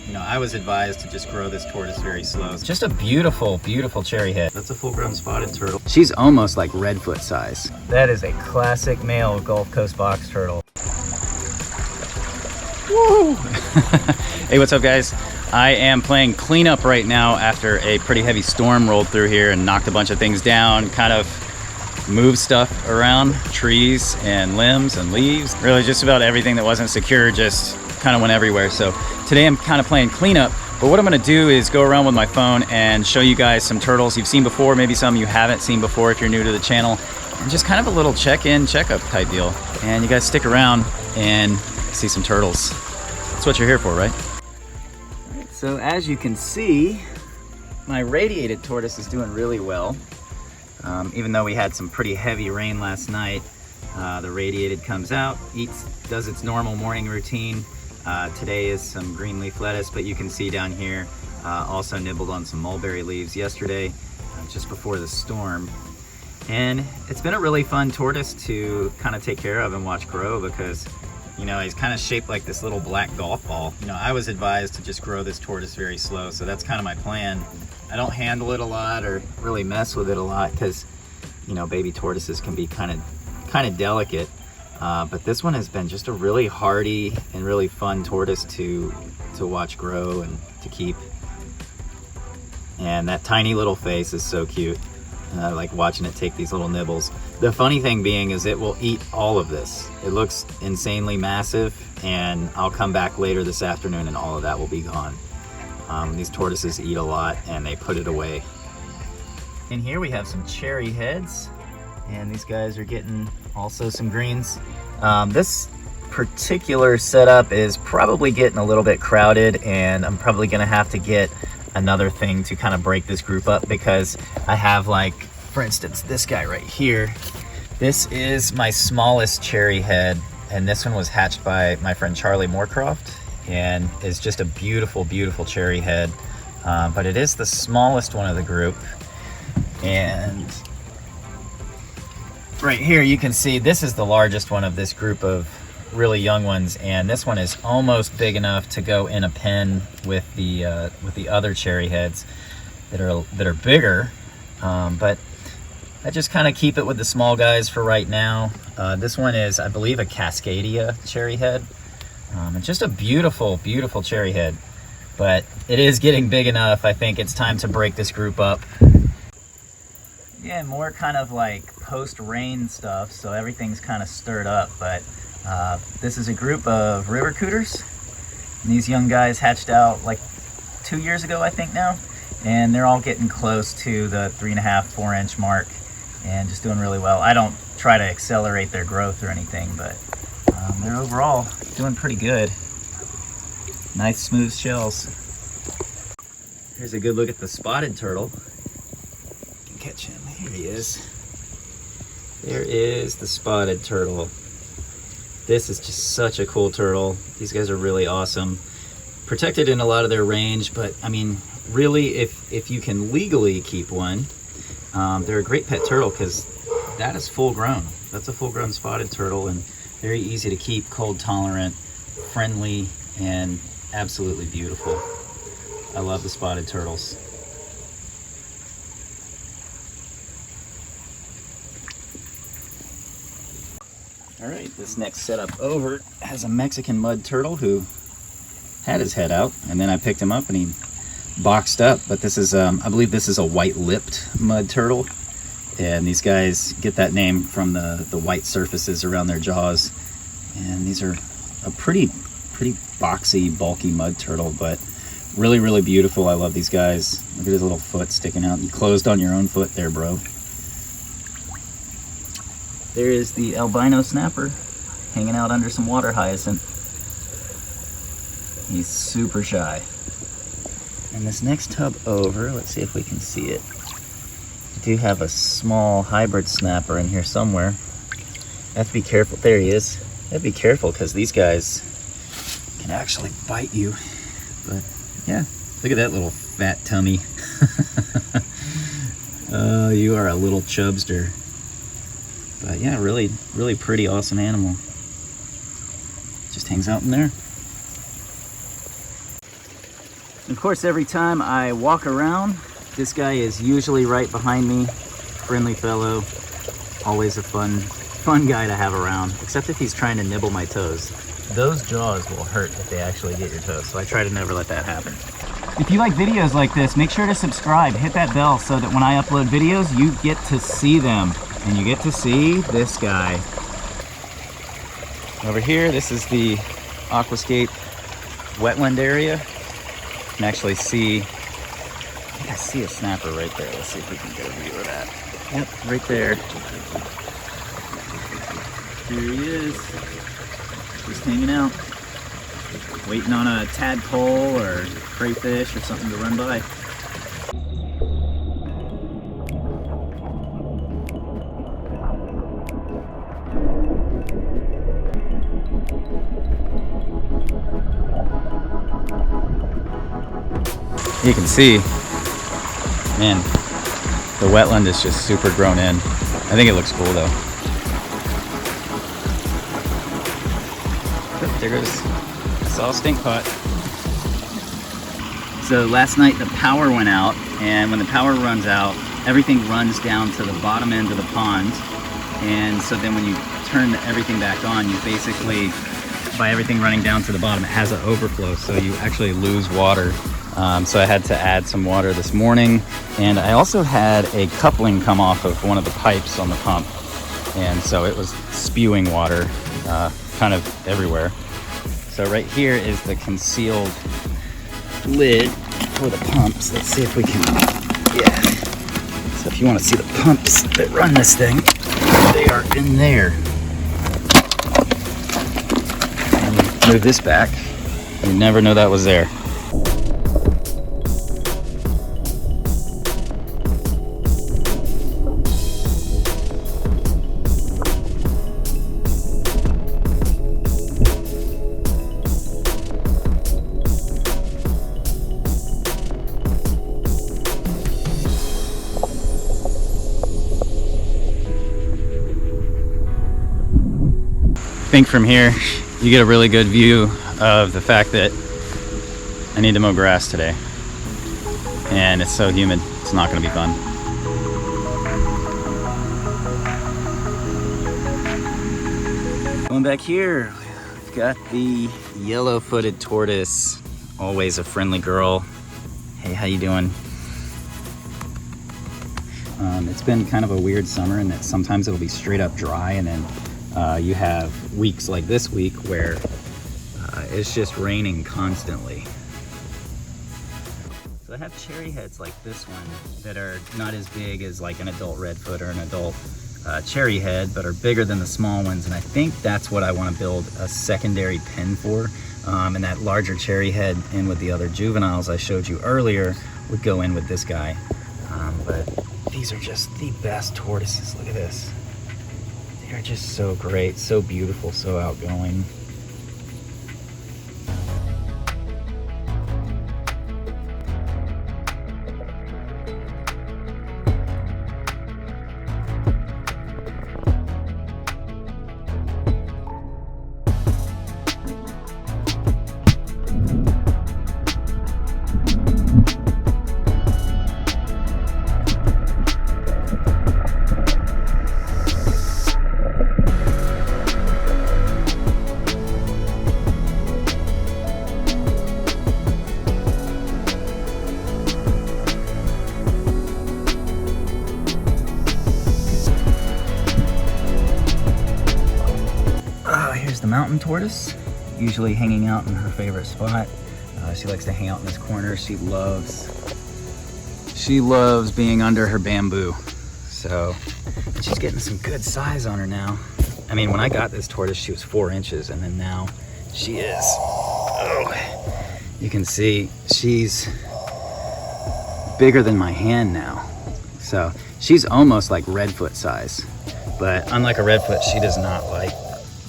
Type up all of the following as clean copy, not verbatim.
You know, I was advised to just grow this tortoise very slow. Just a beautiful, beautiful cherry head. That's a full-grown spotted turtle. She's almost like redfoot size. That is a classic male Gulf Coast box turtle. Woo! Hey, what's up, guys? I am playing cleanup right now after a pretty heavy storm rolled through here and knocked a bunch of things down, kind of moved stuff around, trees and limbs and leaves. Really just about everything that wasn't secure just kind of went everywhere. So today I'm kind of playing cleanup, but what I'm gonna do is go around with my phone and show you guys some turtles you've seen before, maybe some you haven't seen before if you're new to the channel, and just kind of a little check-in, check-up type deal. And you guys stick around and see some turtles. That's what you're here for, right? So as you can see, my radiated tortoise is doing really well. Even though we had some pretty heavy rain last night, the radiated comes out, does its normal morning routine. Today is some green leaf lettuce, but you can see down here, also nibbled on some mulberry leaves yesterday, just before the storm. And it's been a really fun tortoise to kind of take care of and watch grow because, you know, he's kind of shaped like this little black golf ball. You know, I was advised to just grow this tortoise very slow, so that's kind of my plan. I don't handle it a lot or really mess with it a lot because, you know, baby tortoises can be kind of delicate. But this one has been just a really hardy and really fun tortoise to watch grow and to keep. And that tiny little face is so cute. I like watching it take these little nibbles. The funny thing being is it will eat all of this. It looks insanely massive, and I'll come back later this afternoon and all of that will be gone. These tortoises eat a lot and they put it away. In here we have some cherry heads, and these guys are getting also some greens. This particular setup is probably getting a little bit crowded, and I'm probably gonna have to get another thing to kind of break this group up because I have, like, for instance, this guy right here. This is my smallest cherry head, and this one was hatched by my friend Charlie Moorcroft and is just a beautiful, beautiful cherry head. But it is the smallest one of the group. And right here you can see this is the largest one of this group of really young ones, and this one is almost big enough to go in a pen with the other cherry heads that are bigger. But I just kind of keep it with the small guys for right now. This one is, I believe, a Cascadia cherry head. And just a beautiful, beautiful cherry head. But it is getting big enough. I think it's time to break this group up. Yeah, more kind of like post-rain stuff, so everything's kind of stirred up. But this is a group of river cooters. And these young guys hatched out like 2 years ago, I think now. And they're all getting close to the 3.5, 4 inch mark and just doing really well. I don't try to accelerate their growth or anything, but they're overall doing pretty good. Nice smooth shells. Here's a good look at the spotted turtle. You can catch him, here he is. There is the spotted turtle. This is just such a cool turtle. These guys are really awesome. Protected in a lot of their range, but I mean, really, if you can legally keep one, they're a great pet turtle because that is full grown. That's a full grown spotted turtle and very easy to keep, cold tolerant, friendly, and absolutely beautiful. I love the spotted turtles. All right, this next setup over has a Mexican mud turtle who had his head out, and then I picked him up and he boxed up. But this is, I believe this is a white-lipped mud turtle, and these guys get that name from the white surfaces around their jaws. And these are a pretty boxy, bulky mud turtle, but really, really beautiful. I love these guys. Look at his little foot sticking out. You closed on your own foot there, bro. There is the albino snapper hanging out under some water hyacinth. He's super shy. And this next tub over, let's see if we can see it. I do have a small hybrid snapper in here somewhere. I have to be careful. There he is. I have to be careful because these guys can actually bite you. But yeah, look at that little fat tummy. Oh, you are a little chubster. But yeah, really, really pretty, awesome animal. Just hangs out in there. Of course, every time I walk around, this guy is usually right behind me. Friendly fellow, always a fun guy to have around, except if he's trying to nibble my toes. Those jaws will hurt if they actually get your toes, so I try to never let that happen. If you like videos like this, make sure to subscribe, hit that bell so that when I upload videos, you get to see them. And you get to see this guy. Over here, this is the aquascape wetland area. You can actually see, I think I see a snapper right there. Let's see if we can get a view of that. Yep, right there. Here he is, just hanging out, waiting on a tadpole or crayfish or something to run by. You can see, man, the wetland is just super grown in. I think it looks cool though. Oh, there goes, I saw a stink pot. So last night the power went out, and when the power runs out, everything runs down to the bottom end of the pond. And so then when you turn everything back on, you basically, by everything running down to the bottom, it has an overflow, so you actually lose water. So I had to add some water this morning, and I also had a coupling come off of one of the pipes on the pump, and so it was spewing water kind of everywhere. So right here is the concealed lid for the pumps. Let's see if we can, yeah. So if you want to see the pumps that run this thing, they are in there. And move this back, you never know that was there. I think from here you get a really good view of the fact that I need to mow grass today, and it's so humid, it's not going to be fun. Going back here, we've got the Yellowfooted Tortoise, always a friendly girl. Hey, how you doing? It's been kind of a weird summer in that sometimes it'll be straight up dry, and then you have weeks like this week where it's just raining constantly. So I have cherry heads like this one that are not as big as like an adult redfoot or an adult cherry head, but are bigger than the small ones, and I think that's what I want to build a secondary pen for. And that larger cherry head in with the other juveniles I showed you earlier would go in with this guy. But these are just the best tortoises. Look at this. They're just so great, so beautiful, so outgoing. The mountain tortoise, usually hanging out in her favorite spot. She likes to hang out in this corner. She loves being under her bamboo. So she's getting some good size on her now. I mean, when I got this tortoise, she was 4 inches, and then now she is, oh, you can see she's bigger than my hand now. So she's almost like redfoot size, but unlike a redfoot, she does not like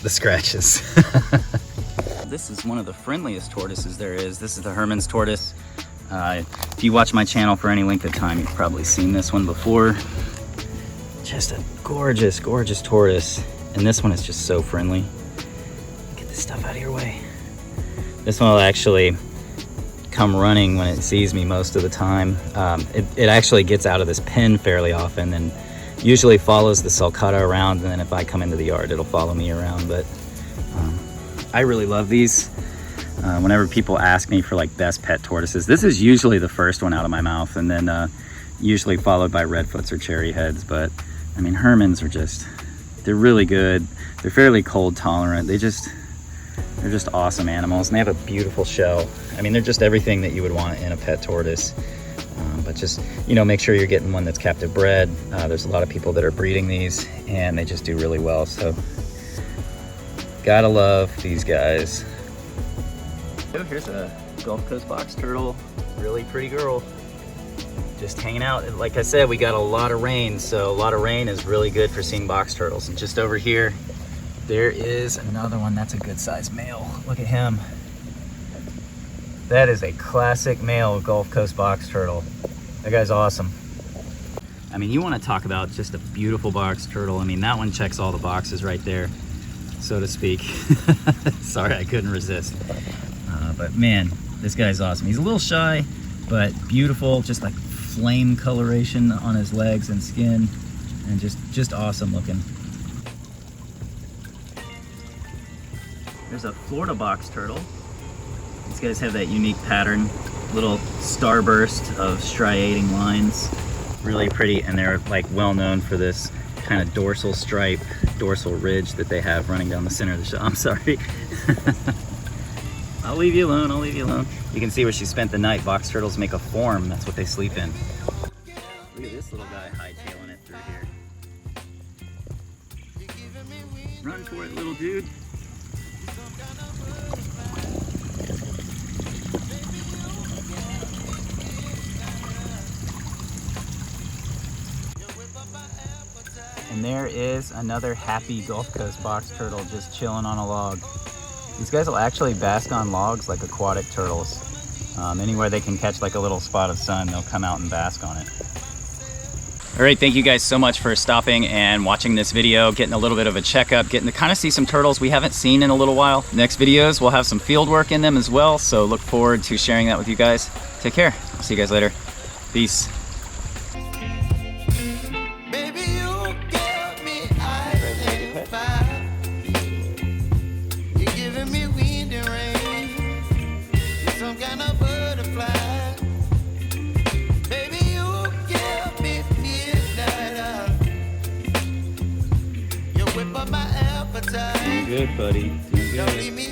the scratches. This is one of the friendliest tortoises there is. This is the Hermans tortoise. If you watch my channel for any length of time, you've probably seen this one before. Just a gorgeous, gorgeous tortoise. And this one is just so friendly. Get this stuff out of your way. This one will actually come running when it sees me most of the time. It actually gets out of this pen fairly often and usually follows the sulcata around, and then if I come into the yard, it'll follow me around. But I really love these. Whenever people ask me for like best pet tortoises, this is usually the first one out of my mouth, and then usually followed by redfoots or cherry heads. But I mean, Hermans are they're really good. They're fairly cold tolerant. They're just awesome animals, and they have a beautiful shell. I mean, they're just everything that you would want in a pet tortoise. But just, you know, make sure you're getting one that's captive bred. There's a lot of people that are breeding these, and they just do really well. So gotta love these guys. Oh, here's a Gulf Coast box turtle, really pretty girl, just hanging out. Like I said, we got a lot of rain, so a lot of rain is really good for seeing box turtles. And just over here, there is another one. That's a good sized male. Look at him. That is a classic male Gulf Coast box turtle. That guy's awesome. I mean, you want to talk about just a beautiful box turtle. I mean, that one checks all the boxes right there, so to speak. Sorry, I couldn't resist. But man, this guy's awesome. He's a little shy, but beautiful, just like flame coloration on his legs and skin, and just awesome looking. There's a Florida box turtle. These guys have that unique pattern, little starburst of striating lines. Really pretty, and they're like well known for this kind of dorsal stripe, dorsal ridge that they have running down the center of the shell. I'm sorry. I'll leave you alone, I'll leave you alone. You can see where she spent the night. Box turtles make a form, that's what they sleep in. Look at this little guy hightailing it through here. Run for it, little dude. And there is another happy Gulf Coast box turtle just chilling on a log. These guys will actually bask on logs like aquatic turtles. Anywhere they can catch like a little spot of sun, they'll come out and bask on it. All right, thank you guys so much for stopping and watching this video, getting a little bit of a checkup, getting to kind of see some turtles we haven't seen in a little while. Next videos, we'll have some field work in them as well, so look forward to sharing that with you guys. Take care. I'll see you guys later. Peace. Good, buddy. Doing good.